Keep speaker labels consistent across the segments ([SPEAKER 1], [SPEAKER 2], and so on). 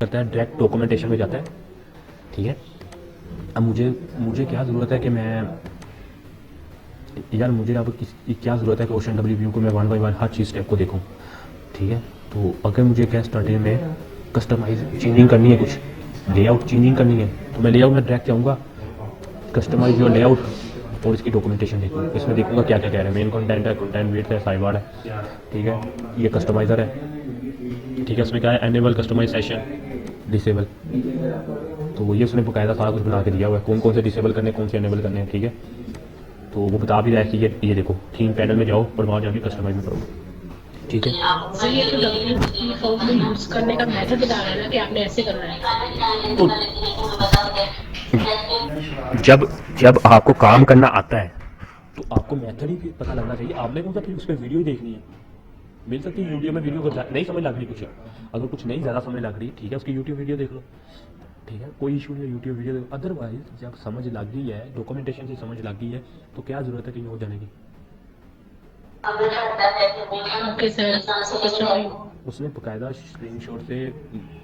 [SPEAKER 1] करता है direct documentation में जाता है। ठीक है, अब मुझे मुझे क्या ज़रूरत है कि मैं यार मुझे अब क्या ज़रूरत है कि ओशन डब्ल्यू व्यू को मैं one by one her cheese step को देखूँ। ठीक है, तो अगर मुझे क्या स्टार्टिंग में कस्टमाइज चेंजिंग करनी है, कुछ लेआउट चेंजिंग करनी है, तो मैं लेआउट में डायरेक्ट जाऊँगा, कस्टमाइज योर लेआउट और इसकी डॉक्यूमेंटेशन देखूँ। इसमें देखूँगा क्या क्या कह रहे हैं, मेन कंटेंट है, कंटेंट वेट है, साइड है। ठीक है, ये कस्टमाइज़र है। ठीक है, उसमें क्या है, एनेबल कस्टमाइज सेशन, डिसेबल, तो ये उसने बकायदा सारा कुछ बना के दिया हुआ है, कौन कौन से डिसेबल करने हैं, कौन से एनेबल करने हैं। ठीक है, तो वो बता भी रहा है कि ये देखो थीम पैनल में जाओ और वहाँ जाके कस्टमाइज में करो। ठीक है,
[SPEAKER 2] सर ये तो डब्ल्यू फॉर्म को यूज करने का मेथड बता रहा है ना कि आपने ऐसे करना है।
[SPEAKER 1] तो जब जब आपको काम करना आता है तो आपको मेथड ही पता लगना चाहिए। आपने कौन सा फिर उस पर वीडियो ही देखनी है, मिल सकती है यूट्यूब में वीडियो को नहीं समझ लग रही कुछ, अगर कुछ नहीं ज़्यादा समझ लग रही, ठीक है, उसकी यूट्यूब वीडियो देख लो। ठीक है, कोई इशू नहीं है, यूट्यूब वीडियो देखो। अदरवाइज जब समझ लग गई है, डॉक्यूमेंटेशन से समझ लग गई है, तो क्या ज़रूरत है कहीं और जाने की।
[SPEAKER 2] Okay sir.
[SPEAKER 1] उसने बकायदा स्क्रीनशॉट से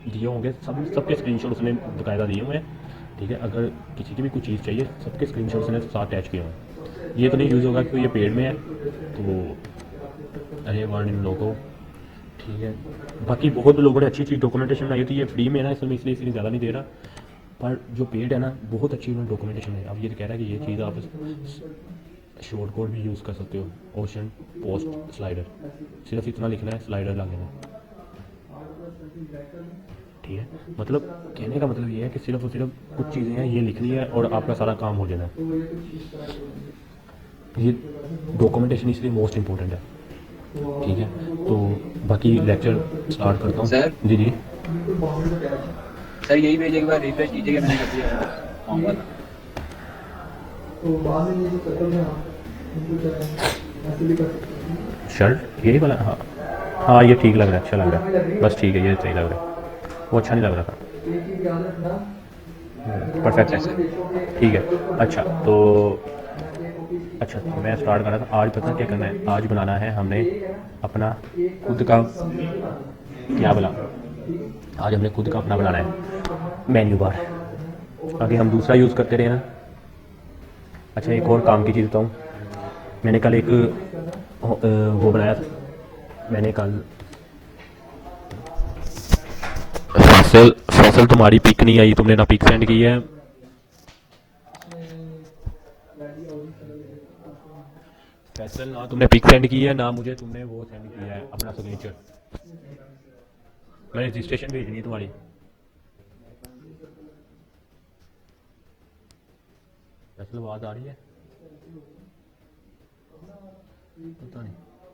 [SPEAKER 1] दिए होंगे, सबके स्क्रीनशॉट उसने बकायदा दिए हुए हैं। ठीक है, अगर किसी की भी कोई चीज़ चाहिए, सबके स्क्रीनशॉट उसने साथ अटैच किए हुए हैं। ये तो नहीं यूज़ होगा कि ये पेड में है तो अरे वर्ड इन लोगो। ठीक है, बाकी बहुत लोगों ने अच्छी चीज़ डॉक्यूमेंटेशन बनाई होती है, ये फ्री में है ना, इसमें इसलिए ज़्यादा नहीं दे रहा, पर जो पेड है ना बहुत अच्छी उन्होंने डॉक्यूमेंटेशन है। अब ये कह रहा है कि ये चीज़ आप शॉर्ट कोड भी यूज़ कर सकते हो, ओशन पोस्ट स्लाइडर, सिर्फ इतना लिखना है, स्लाइडर ला लेना है। ठीक है, मतलब कहने का मतलब ये है कि सिर्फ और सिर्फ कुछ चीज़ें हैं, ये लिखनी है और आपका सारा काम हो जाना है। ये डॉक्यूमेंटेशन इसलिए मोस्ट इम्पोर्टेंट है। ठीक है, तो बाकी लेक्चर स्टार्ट करता हूँ।
[SPEAKER 3] सर
[SPEAKER 1] जी जी,
[SPEAKER 3] सर यही पेज एक बार रिफ्रेश कीजिएगा, मैंने कर दिया फॉर्म वाला।
[SPEAKER 1] शर्ट यही वाला, हाँ हाँ, ये ठीक लग रहा है, अच्छा लग रहा है, बस ठीक है, ये सही लग रहा है, वो अच्छा नहीं लग रहा था। परफेक्ट है, ठीक है। अच्छा तो मैं स्टार्ट कर रहा था। आज पता क्या करना है, आज बनाना है हमने अपना खुद का, क्या बोला, आज हमने खुद का अपना बनाना है मेन्यू बार। आगे हम दूसरा यूज़ करते रहे ना। अच्छा, एक और काम की चीज़ बताऊँ, मैंने कल एक वो बनाया था, मैंने कल फैसल तुम्हारी पिक नहीं आई, तुमने ना पिक सेंड की है। फैसल ना तुमने पिक सेंड की है, ना मुझे तुमने वो सेंड किया है अपना सिग्नेचर। मैंने रजिस्ट्रेशन भेजनी है तुम्हारी। फैसल आवाज़ आ रही है, पता नहीं,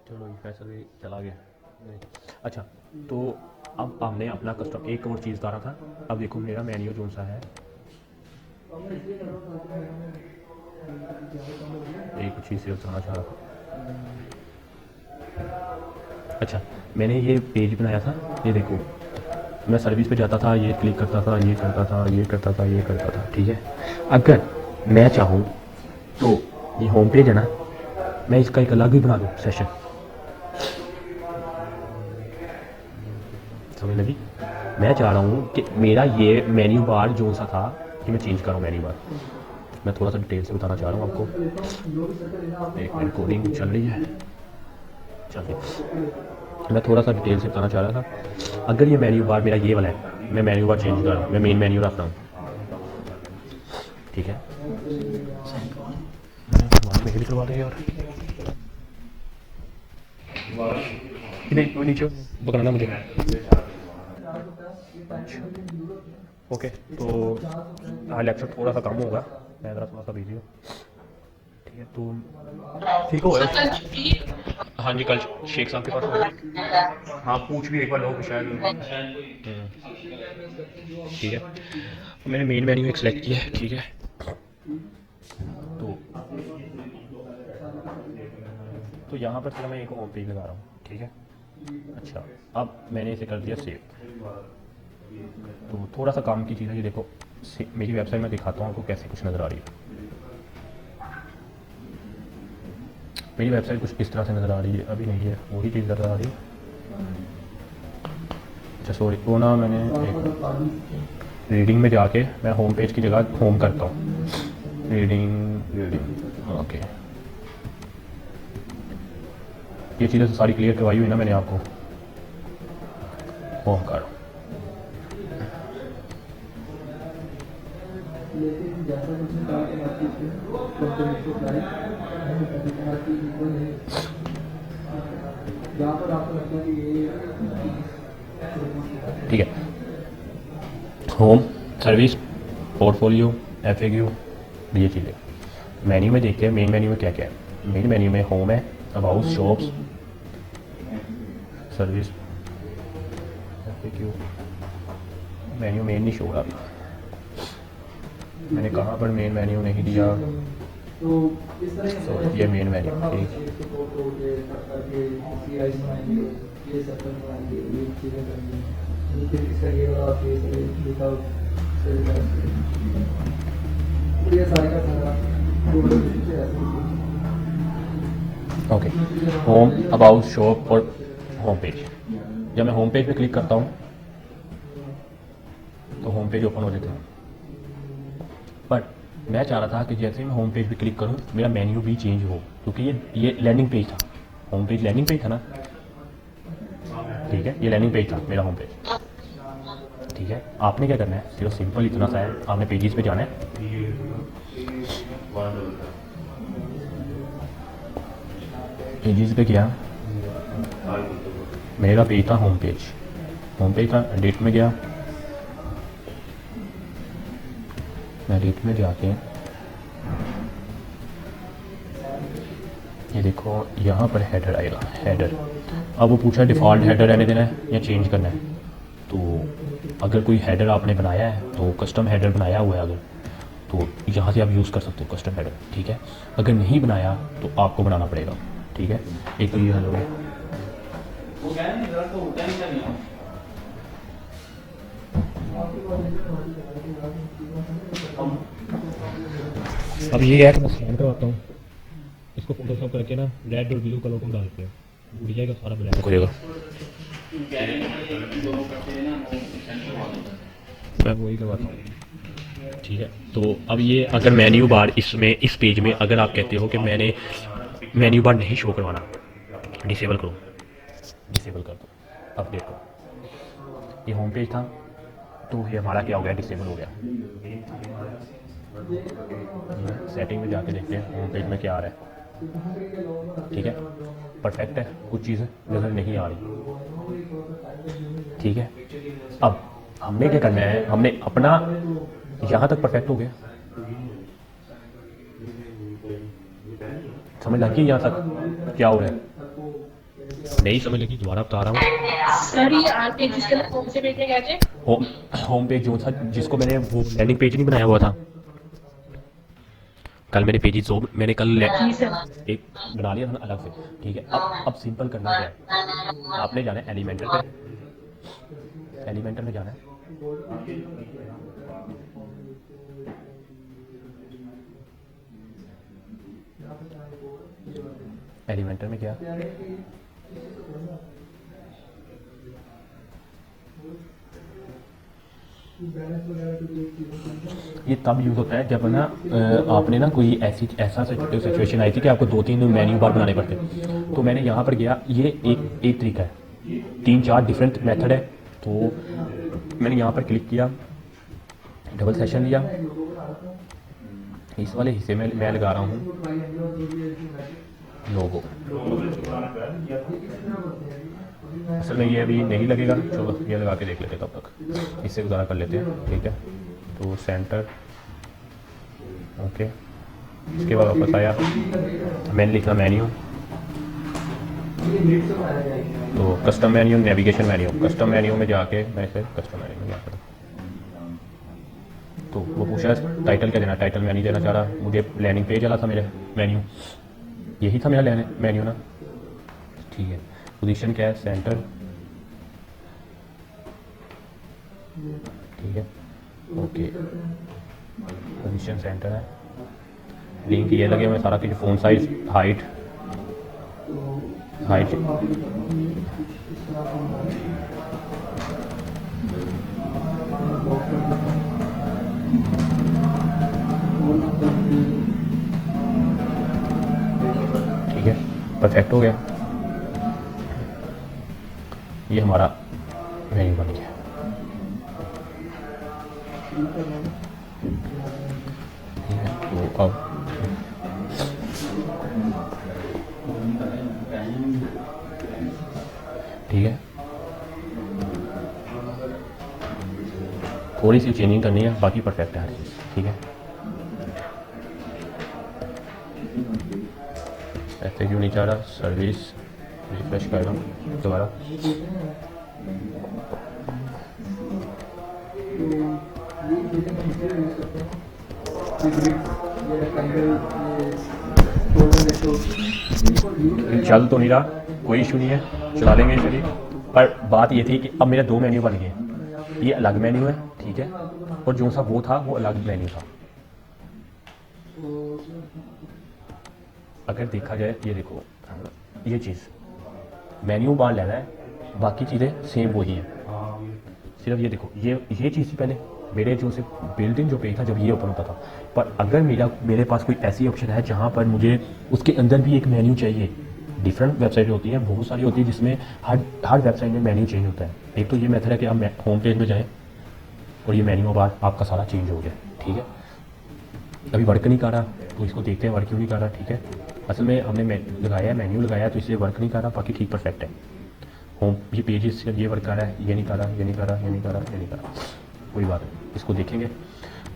[SPEAKER 1] चलो ये फैसल भी चला गया। नहीं। अच्छा, तो अब हमने अपना कस्टम एक और चीज़ उतारा था। अब देखो मेरा मेन्यू कौन सा है, एक चीज़ से बताना चाह रहा था। अच्छा, मैंने ये पेज बनाया था, ये देखो, मैं सर्विस पे जाता था, ये क्लिक करता था, ये करता था, ये करता था, ये करता था। ठीक है, अगर मैं चाहूँ तो ये होम पेज है ना, मैं इसका एक अलग ही बना दूँ सेशन, समझ लगी। मैं चाह रहा हूँ कि मेरा ये मेन्यू बार जो सा था कि मैं चेंज करूँ मेन्यू बार। मैं थोड़ा सा डिटेल से बताना चाह रहा हूँ आपको, एक मिनट, कोडिंग चल रही है, चल रही है। मैं थोड़ा सा डिटेल से बताना चाह रहा था, अगर ये मेन्यू बार मेरा ये वाला है, मैं मेन्यू बार चेंज कर रहा हूँ, मैं मेन मेन्यू रख रहा हूँ। ठीक है, मेरे भी करवा दें यार, नहीं कोई नीचे पकड़ना मुझे। ओके, तो हाँ लेक्चर थोड़ा सा कम होगा, मैं ज़रा थोड़ा सा बिजी हूँ। ठीक है, तो ठीक हो गया। हाँ जी, कल शेख साहब के पास होगा। हाँ पूछ भी एक बार लोग शायद। ठीक है, मैंने मेन मेन्यू एक सेलेक्ट किया है। ठीक है, तो यहाँ पर चलो मैं एक होम पेज लगा रहा हूँ। ठीक है, अच्छा, अब मैंने इसे कर दिया सेव। तो थोड़ा सा काम की चीज़ है, ये देखो मेरी वेबसाइट में दिखाता हूँ आपको कैसे कुछ नज़र आ रही है। मेरी वेबसाइट कुछ इस तरह से नज़र आ रही है, अभी नहीं है वही चीज़ नज़र आ रही है। अच्छा सॉरी, वो ना मैंने रीडिंग में जाके मैं होम पेज की जगह होम करता हूँ। रीडिंग ओके, ये चीज़ें तो सारी क्लियर करवाई हुई ना मैंने आपको। होम करो, ठीक है। होम, सर्विस, पोर्टफोलियो, FAQ, ये चीज़ें मेन्यू में देखते हैं। मेन मेन्यू में क्या क्या है? मेन मेन्यू में होम है, about, shops, service, FAQ। Menu main नहीं शो हो रहा अभी, मैंने कहाँ पर मेन मेन्यू नहीं दिया। तो ये मेन मेन्यू, ठीक। ओके, होम, अबाउट, शॉप और होम पेज। जब मैं होम पेज पे क्लिक करता हूँ तो होम पेज ओपन हो जाता है। बट मैं चाह रहा था कि जैसे मैं होम पेज पे क्लिक करूँ मेरा मेन्यू भी चेंज हो, क्योंकि ये लैंडिंग पेज था। होम पेज लैंडिंग पेज था ना, ठीक है, ये लैंडिंग पेज था मेरा होम पेज, ठीक है। आपने क्या करना है, सिर्फ सिंपल इतना सा है, आपने पेजेस पे जाना है। पेजेस पे गया, मेरा पेज था होम पेज, होम पेज था। एडिट में गया, मैं एडिट में जाके ये देखो यहाँ पर हेडर आएगा, हेडर। अब वो पूछा डिफ़ॉल्ट हेडर रहने देना है या चेंज करना है। तो अगर कोई हेडर आपने बनाया है तो कस्टम हेडर बनाया हुआ है अगर, तो यहाँ से आप यूज़ कर सकते हो कस्टम हेडर, ठीक है। अगर नहीं बनाया तो आपको बनाना पड़ेगा, ठीक है। एक तो ये हेलो है, अब ये है कि मैं स्कैन करवाता हूँ इसको, फोटोशॉप करके ना रेड और ब्लू कलर को डालते हैं, उड़ जाएगा सारा ब्लैक हो जाएगा। मैं वही करवाता हूँ, ठीक है। तो अब ये अगर मेन्यू बार इसमें इस पेज में अगर आप कहते हो कि मैंने मेन्यू बार नहीं शो करवाना, डिसेबल करो, डिसेबल कर दो, अपडेट करो। ये होम पेज था तो ये हमारा क्या हो गया, डिसेबल हो गया। सेटिंग में जाके देखते हैं होम पेज में क्या आ रहा है, ठीक है। परफेक्ट है, कुछ चीज़ें नज़र नहीं आ रही, ठीक है। अब हमने क्या करना है, हमने अपना यहाँ तक परफेक्ट हो गया, समझ लगी यहाँ तक क्या हो रहा है? नहीं समझ लगी, दोबारा बता रहा हूँ।
[SPEAKER 2] सर ये आर पेज इसके अंदर कौन से पेज में गए थे?
[SPEAKER 1] होम पेज जो था जिसको मैंने वो लैंडिंग पेज नहीं बनाया हुआ था, कल मैंने पेजेस जो मैंने कल
[SPEAKER 2] जी सर।
[SPEAKER 1] एक बना लिया था ना अलग से, ठीक है। अब सिंपल करना क्या है, आपने जाना है एलिमेंटर पे, एलिमेंटर में जाना है, एलिमेंटर में क्या, ये तब यूज़ होता है जब ना आपने ना कोई ऐसा सिचुएशन आई थी कि आपको 2-3 मेन्यू बार बनाने पड़ते। तो मैंने यहाँ पर गया, ये एक तरीका है, 3-4 डिफरेंट मेथड है। तो मैंने यहाँ पर क्लिक किया, डबल सेशन लिया, इस वाले हिस्से में मैं लगा रहा हूँ लोगो। असल में ये अभी नहीं लगेगा, चलो ये लगा के देख लेते हैं, तब तक इससे गुजारा कर लेते हैं, ठीक है। तो सेंटर, ओके। इसके बाद वापस आया, मैंने लिखा मेन्यू, तो custom menu, navigation menu, custom menu में जाके मैं इसे कस्टम मेन्यू में जाकर, तो वो पूछा टाइटल क्या देना, टाइटल मैं नहीं देना चाह रहा, मुझे लैंडिंग पेज वाला था मेरा मेन्यू, यही था मेरा मेन्यू ना, ठीक है। पोजीशन क्या है, सेंटर, ठीक है, ओके। पोजीशन सेंटर है, लिंक ये लगे हुए सारा कुछ, फ़ोन साइज, हाइट, ठीक है, परफेक्ट हो गया। ये हमारा मेन्यू बन गया। ठीक है, तो अब ठीक है, थोड़ी सी चेंजिंग करनी है, बाकी परफेक्ट है हर चीज़। ठीक है, ऐसे क्यों नहीं चाह रहा? सर्विस रिफ्रेश कर रहा हूँ दोबारा। चल तो नहीं रहा, कोई इशू नहीं है, चला लेंगे चलिए। पर बात ये थी कि अब मेरे दो मेन्यू बन गए। ये अलग मेन्यू है, ठीक है, और जो सा वो था वो अलग मेन्यू था। अगर देखा जाए, ये देखो, ये चीज़ मेन्यू बाहर लेना है, बाकी चीज़ें सेम वही है। सिर्फ ये देखो, ये चीज़ थी पहले मेरे जो से बिल्ट इन जो पेज था जब ये ओपन होता था। पर अगर मेरे पास कोई ऐसी ऑप्शन है जहाँ पर मुझे उसके अंदर भी एक मेन्यू चाहिए। डिफरेंट वेबसाइट होती है, बहुत सारी होती है, जिसमें हर वेबसाइट में मेन्यू चेंज होता है। एक तो ये मेथड है कि आप होम पेज में जाएँ और ये मेन्यू बार आपका सारा चेंज हो गया। ठीक है, अभी वर्क नहीं कर रहा, तो इसको देखते हैं वर्क क्यों नहीं कर रहा। ठीक है, असल में हमने लगाया है, मेन्यू लगाया, तो इसलिए वर्क नहीं कर रहा, बाकी ठीक परफेक्ट है। होम ये पेजेस ये वर्क कर रहा है, ये नहीं कर रहा, ये नहीं कर रहा, ये नहीं कर रहा, ये नहीं कर रहा, कोई बात नहीं, इसको देखेंगे।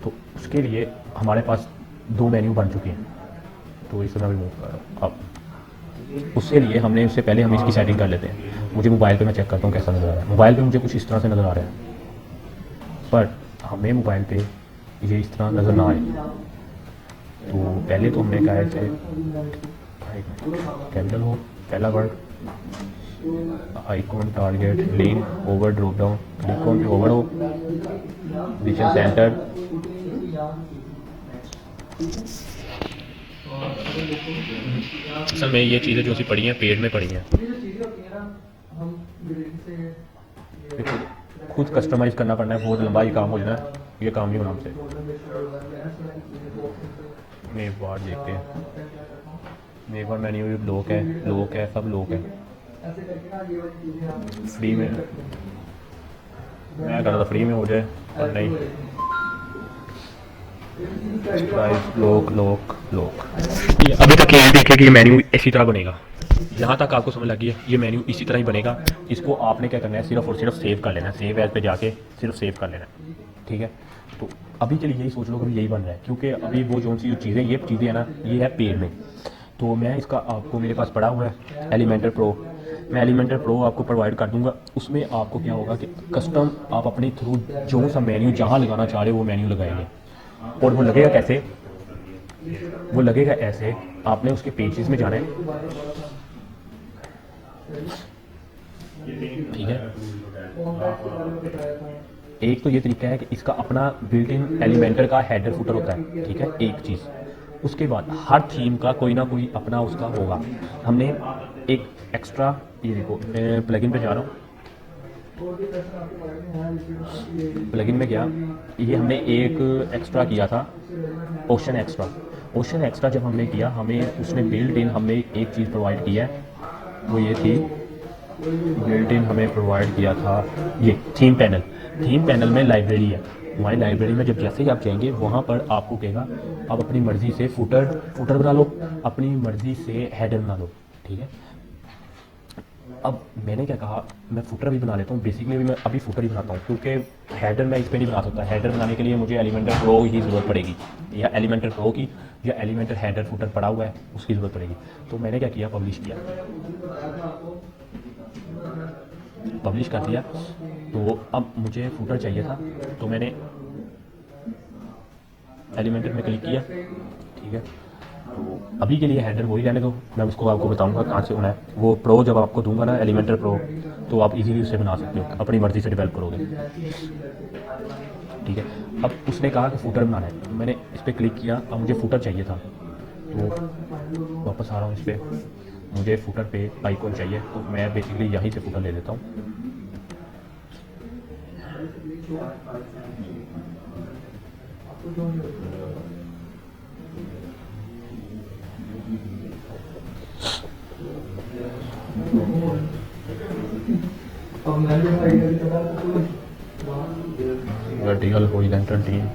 [SPEAKER 1] तो उसके लिए हमारे पास दो मेन्यू बन चुके हैं, तो इसे मैं रिमूव कर रहा हूँ। अब उसके लिए उससे पहले हम इसकी सेटिंग कर लेते हैं। मुझे मोबाइल पे मैं चेक करता हूँ कैसा नज़र आ रहा है। मोबाइल पे मुझे कुछ इस तरह से नज़र आ रहा है, पर हमें मोबाइल पे ये इस तरह नज़र ना आए। तो पहले तो हमने कहा है कि कैपिटल हो, पहला word, icon, target, link, over, drop down, click on पे ओवर हो, डिसीजन सेंटर। असल में ये चीज़ें जो सी पड़ी हैं पेड में पड़ी हैं, खुद कस्टमाइज़ करना पड़ना है, बहुत लंबा ही काम हो जाना है, ये काम नहीं होना हमसे। मेक बार देखते हैं, मेक बार मेन्यू भी लोक है, सब लोक है। फ्री में मैं कर रहा था फ्री में हो जाए, पर नहीं, प्राइस लोक। अभी तक ये देखे कि ये मेन्यू इसी तरह बनेगा। यहाँ तक आपको समझ लगी है, ये मेन्यू इसी तरह ही बनेगा। इसको आपने क्या करना है, सिर्फ और सिर्फ सेव कर लेना है, सेव एज पे जाके सिर्फ सेव कर लेना है। ठीक है, तो अभी के लिए यही सोच लो कि यही बन रहा है, क्योंकि अभी वो जो सी चीज़ें है ना, ये है पेड में। तो मैं इसका आपको मेरे पास पड़ा हुआ है एलिमेंटर प्रो, मैं एलिमेंटर प्रो आपको प्रोवाइड कर दूंगा। उसमें आपको क्या होगा कि कस्टम आप अपने थ्रू जो सा मेन्यू जहाँ लगाना चाह रहे हो वो मेन्यू लगाएंगे। और वो लगेगा कैसे, वो लगेगा ऐसे, आपने उसके पेजेस में जाना है। ठीक है, एक तो ये तरीका है कि इसका अपना बिल्ट इन एलिमेंटर का हेडर फुटर होता है। ठीक है, एक चीज़। उसके बाद हर थीम का कोई ना कोई अपना उसका होगा। हमने एक एक्स्ट्रा, ये देखो मैं प्लगइन पे जा रहा हूँ, प्लगइन में गया, ये हमने एक एक्स्ट्रा किया था, ओशन एक्स्ट्रा जब हमने किया, हमें उसने बिल्ट इन हमने एक चीज़ प्रोवाइड किया है, वो ये थी, बिल्ट इन हमें प्रोवाइड किया था ये थीम पैनल में लाइब्रेरी है। हमारी लाइब्रेरी में जब जैसे ही आप जाएंगे वहाँ पर आपको कहेगा आप अपनी मर्ज़ी से फुटर बना लो, अपनी मर्ज़ी से हेडर बना लो। ठीक है, अब मैंने क्या कहा, मैं फुटर भी बना लेता हूँ। बेसिकली भी मैं अभी फुटर ही बनाता हूँ, क्योंकि हेडर मैं इस पर नहीं बना सकता। हेडर बनाने के लिए मुझे एलिमेंटर प्रो की ज़रूरत पड़ेगी, या एलिमेंटर प्रो की, या एलिमेंटर हेडर फुटर पड़ा हुआ है उसकी ज़रूरत पड़ेगी। तो मैंने क्या किया, पब्लिश कर दिया। तो अब मुझे फुटर चाहिए था, तो मैंने एलिमेंटर में क्लिक किया। ठीक है, तो अभी के लिए हेडर वही रहने दो, मैं उसको आपको बताऊंगा कहाँ से होना है। वो प्रो जब आपको दूंगा ना, एलिमेंटर प्रो, तो आप इजीली उसे बना सकते हो, अपनी मर्ज़ी से डेवलप करोगे। ठीक है, अब उसने कहा कि फुटर बनाना है, तो मैंने इस पर क्लिक किया। अब मुझे फुटर चाहिए था, तो वापस आ रहा हूँ इस पर, मुझे फुटर पे आइकॉन चाहिए, तो मैं बेसिकली यहीं से फुटर ले लेता हूँ। Vertical horizontal team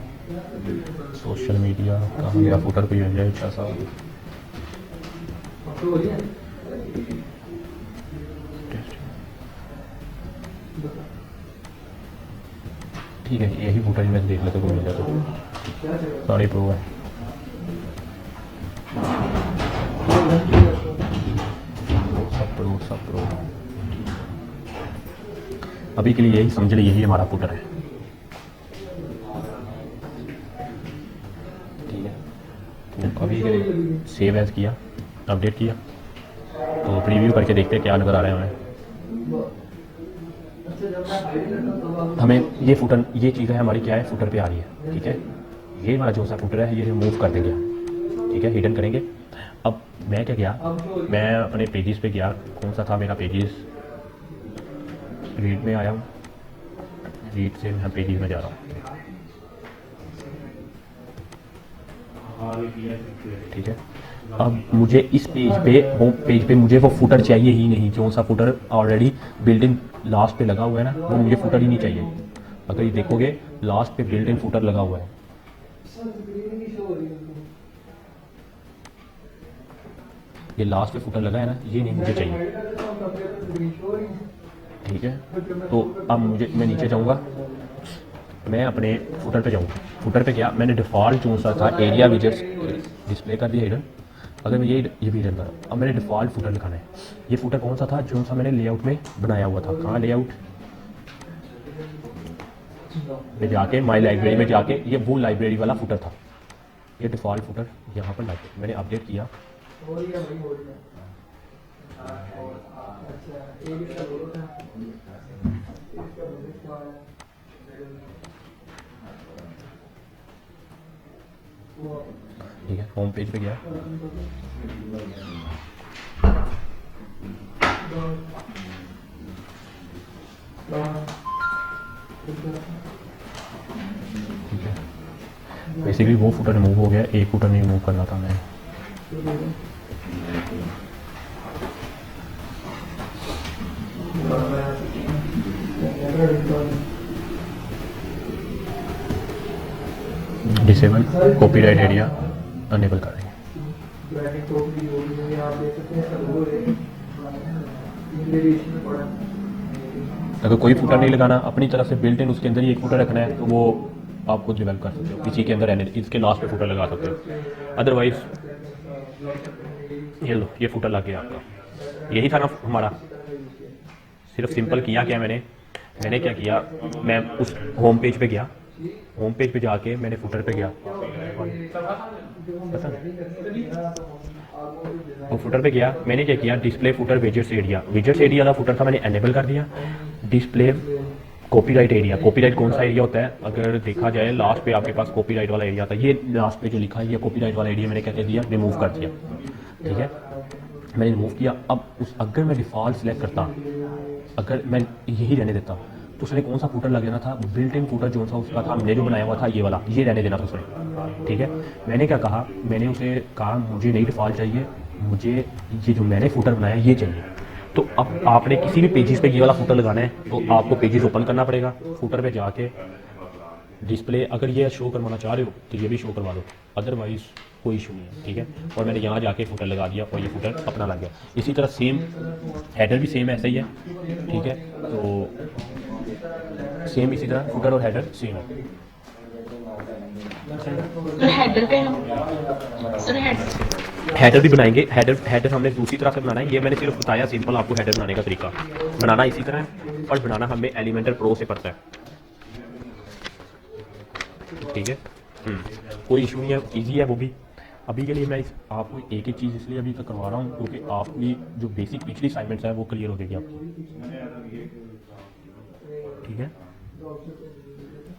[SPEAKER 1] social media का मेरा फुटर पे है अच्छा सा ठीक है, यही फुटेज में देख लेते को मिल जाता सारी प्रो है। सब प्रो अभी के लिए यही समझ ली, यही हमारा फुटर है। ठीक है, तो अभी सेव एज किया, अपडेट किया, तो प्रीव्यू करके देखते हैं क्या नज़र आ रहा है हमें ये फुटर, ये चीज़ है हमारी क्या है फुटर पे आ रही है। ठीक है, ये हमारा जो सा फुटर है ये रिमूव कर देंगे। ठीक है, हिडन करेंगे। अब मैं क्या किया, मैं अपने पेजेस पे गया, कौन सा था मेरा पेजेस, रीड में आया हूँ, रीड से मैं पेजेस में जा रहा हूँ। ठीक है, अब मुझे इस पेज पे, होम पेज पे मुझे वो फुटर चाहिए ही नहीं, जो सा footer already built in last पे लगा हुआ है ना, वो मुझे फुटर ही नहीं चाहिए। अगर ये देखोगे लास्ट पे बिल्ट इन फुटर लगा हुआ है, ये लास्ट पे फुटर लगा है ना, ये नहीं मुझे चाहिए। ठीक है, तो अब मैं नीचे जाऊंगा, मैं अपने फुटर पे जाऊंगा। फुटर पे क्या, मैंने डिफ़ॉल्ट जो सा था एरिया विजेट्स डिस्प्ले कर दिया हिडन। अगर मैं ये भी हिडन करा, अब मैंने डिफ़ॉल्ट फुटर लिखाना है। ये फुटर कौन सा था, जो सा मैंने लेआउट में बनाया हुआ था। कहाँ लेआउट में जाके, माई लाइब्रेरी में जाके, ये वो लाइब्रेरी वाला फुटर था। ये डिफ़ॉल्ट फुटर यहाँ पर लाके मैंने अपडेट किया। ठीक है, होम पेज पे गया, ठीक है, बेसिकली वो फुटर रिमूव हो गया, एक फुटर नहीं रिमूव करना था मैं। डिसेबल कॉपीराइट एरिया अनेबल कर रही है। अगर कोई फुटर नहीं लगाना, अपनी तरफ से बिल्ट इन उसके अंदर ही एक फुटर रखना है, तो वो आप खुद डेवलप कर सकते हो, किसी के अंदर रहने, इसके लास्ट पे फुटर लगा सकते हो। अदरवाइज ये लो, ये फुटर लग गया आपका। यही था ना हमारा, सिर्फ सिंपल किया क्या मैंने क्या किया, मैं उस होम पेज पे गया, होम पेज पे जाके मैंने फुटर पे गया, तो फुटर पे गया, मैंने क्या किया, डिस्प्ले फुटर विजेट्स एरिया वाला फुटर था, मैंने एनेबल कर दिया। डिस्प्ले कॉपीराइट एरिया, कॉपीराइट कौन सा एरिया होता है, अगर देखा जाए लास्ट पे आपके पास कॉपीराइट वाला एरिया था, ये लास्ट पे जो लिखा है ये कॉपीराइट वाला एरिया मैंने क्या कर दिया, रिमूव कर दिया। ठीक है, मैंने रिमूव किया। अब अगर मैं डिफ़ॉल्ट सेलेक्ट करता, अगर मैं यही रहने देता, तो उसने कौन सा फुटर लगाना था, बिल्ट इन फुटर जो सा उसका था, मैंने जो बनाया हुआ था ये वाला, ये रहने देना था उसने। ठीक है, मैंने क्या कहा, मैंने उसे कहा मुझे नहीं डिफ़ॉल्ट चाहिए, मुझे ये जो मैंने फुटर बनाया ये चाहिए। तो अब आपने किसी भी पेजेस पे ये वाला फुटर लगाना है, तो आपको पेजेस ओपन करना पड़ेगा, फुटर पे जाके डिस्प्ले, अगर ये शो करवाना चाह रहे हो तो ये भी शो करवा दो, अदरवाइज़ कोई इशू नहीं है। ठीक है, और मैंने यहाँ जाके फुटर लगा दिया और ये फुटर अपना लग गया। इसी तरह सेम हेडर भी सेम ऐसा ही है। ठीक है, तो सेम इसी तरह फुटर और हेडर सेम है।
[SPEAKER 2] हेडर पे सर
[SPEAKER 1] हेडर भी बनाएंगे, हेडर हमने दूसरी तरह से बनाना है। ये मैंने सिर्फ बताया सिंपल आपको हेडर बनाने का तरीका, बनाना इसी तरह है, और बनाना हमें एलिमेंटर प्रो से पड़ता है। ठीक है, कोई इशू नहीं है, इजी है वो भी। अभी के लिए मैं आपको एक चीज़ इसलिए अभी तक करवा रहा हूँ क्योंकि आपकी जो बेसिक पिछली असाइनमेंट्स है वो क्लियर हो जाएगी आपकी। ठीक है,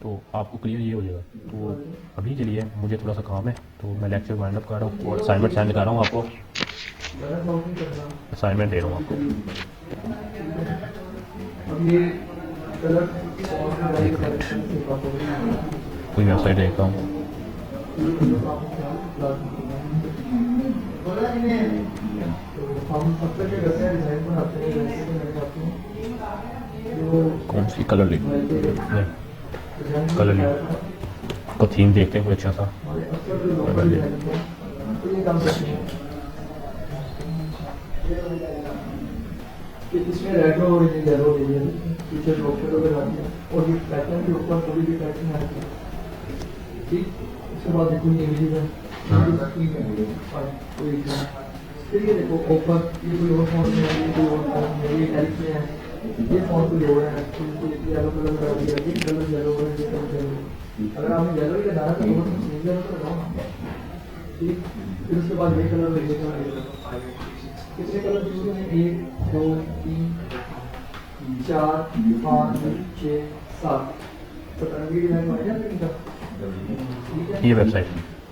[SPEAKER 1] तो आपको क्लियर ये हो जाएगा। तो अभी के लिए मुझे थोड़ा सा काम है, तो मैं लेक्चर वाइंड अप कर रहा हूँ और असाइनमेंट सेंड कर रहा हूँ आपको, असाइनमेंट दे रहा हूँ आपको। कोई वेबसाइट देखता हूँ। कौन सी कलर ली? कलर लिया को थीम देखते हैं कोई अच्छा सा।
[SPEAKER 4] इसमें रेट्रो और येलो पीछे लोकेटो पे आती है और ये पैटर्न के ऊपर थोड़ी भी पैटर्न आती है। ठीक, उसके बाद देखो ये इमेज है, फिर ये देखो ऊपर ये कोई और फॉन्ट में है, ये कोई और फॉन्ट में है, ये एलिफ में है, ये फॉन्ट कोई और है, येलो कलर का दिया, ये कलर येलो है, ये कलर येलो। अगर आपने येलो ही लगाना तो बहुत चेंज है तो लगाओ ना। ठीक, फिर उसके बाद ये कलर ये कलर कितने कलर चूज हैं? 1 2 3 4 5 6 7 सतरंगी डिजाइन बन जाता है इनका। ठीक है,
[SPEAKER 1] ये वेबसाइट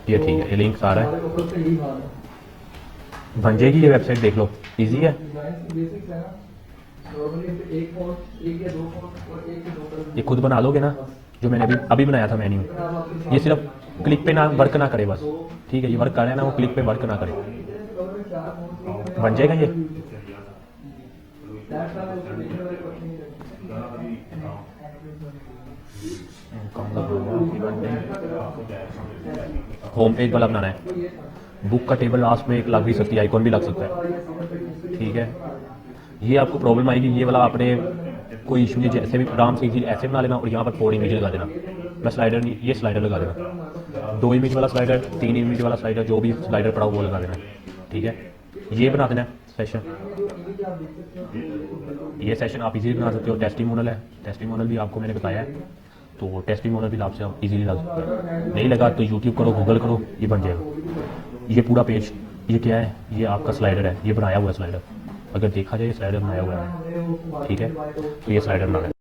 [SPEAKER 1] ये ठीक है, ये लिंक आ रहा है,
[SPEAKER 4] ऊपर से यही बात है।
[SPEAKER 1] बन जाएगी ये वेबसाइट, देख लो इजी है।
[SPEAKER 4] डिजाइन बेसिक्स है ना, नॉर्मली एक फॉन्ट एक या दो फॉन्ट और एक या दो कलर
[SPEAKER 1] ये खुद बना लोगे ना, जो मैंने अभी अभी बनाया था मेन्यू, ये सिर्फ क्लिक पे ना वर्क ना करे बस। ठीक है, ये वर्क कर रहा है ना, वो क्लिक पे वर्क ना करे, बन जाएगा ये। होम पेज वाला बनाना है, बुक का टेबल लास्ट में एक लग भी सकती है, आइकॉन भी लग सकता है। ठीक है, ये आपको प्रॉब्लम आएगी, ये वाला आपने कोई इशू नहीं, जैसे भी आराम से ऐसे बना लेना और यहाँ पर 4 इमेज लगा देना। मैं स्लाइडर नहीं, ये स्लाइडर लगा देना, 2 इमेज वाला स्लाइडर, 3 इमेज वाला स्लाइडर, जो भी स्लाइडर पड़ा वो लगा देना। ठीक है, ये बना देना सेशन। ये सेशन आप इजीली बना सकते हो। टेस्टिमोनियल है, टेस्टिमोनियल भी आपको मैंने बताया है, तो टेस्टिमोनियल भी आपसे आप इजीली ला सकते हो। नहीं लगा तो यूट्यूब करो, गूगल करो, ये बन जाएगा। ये पूरा पेज, ये क्या है? ये आपका स्लाइडर है, ये बनाया हुआ है स्लाइडर। अगर देखा जाए स्लाइडर बनाया हुआ है, ठीक है, तो ये स्लाइडर बनाना है।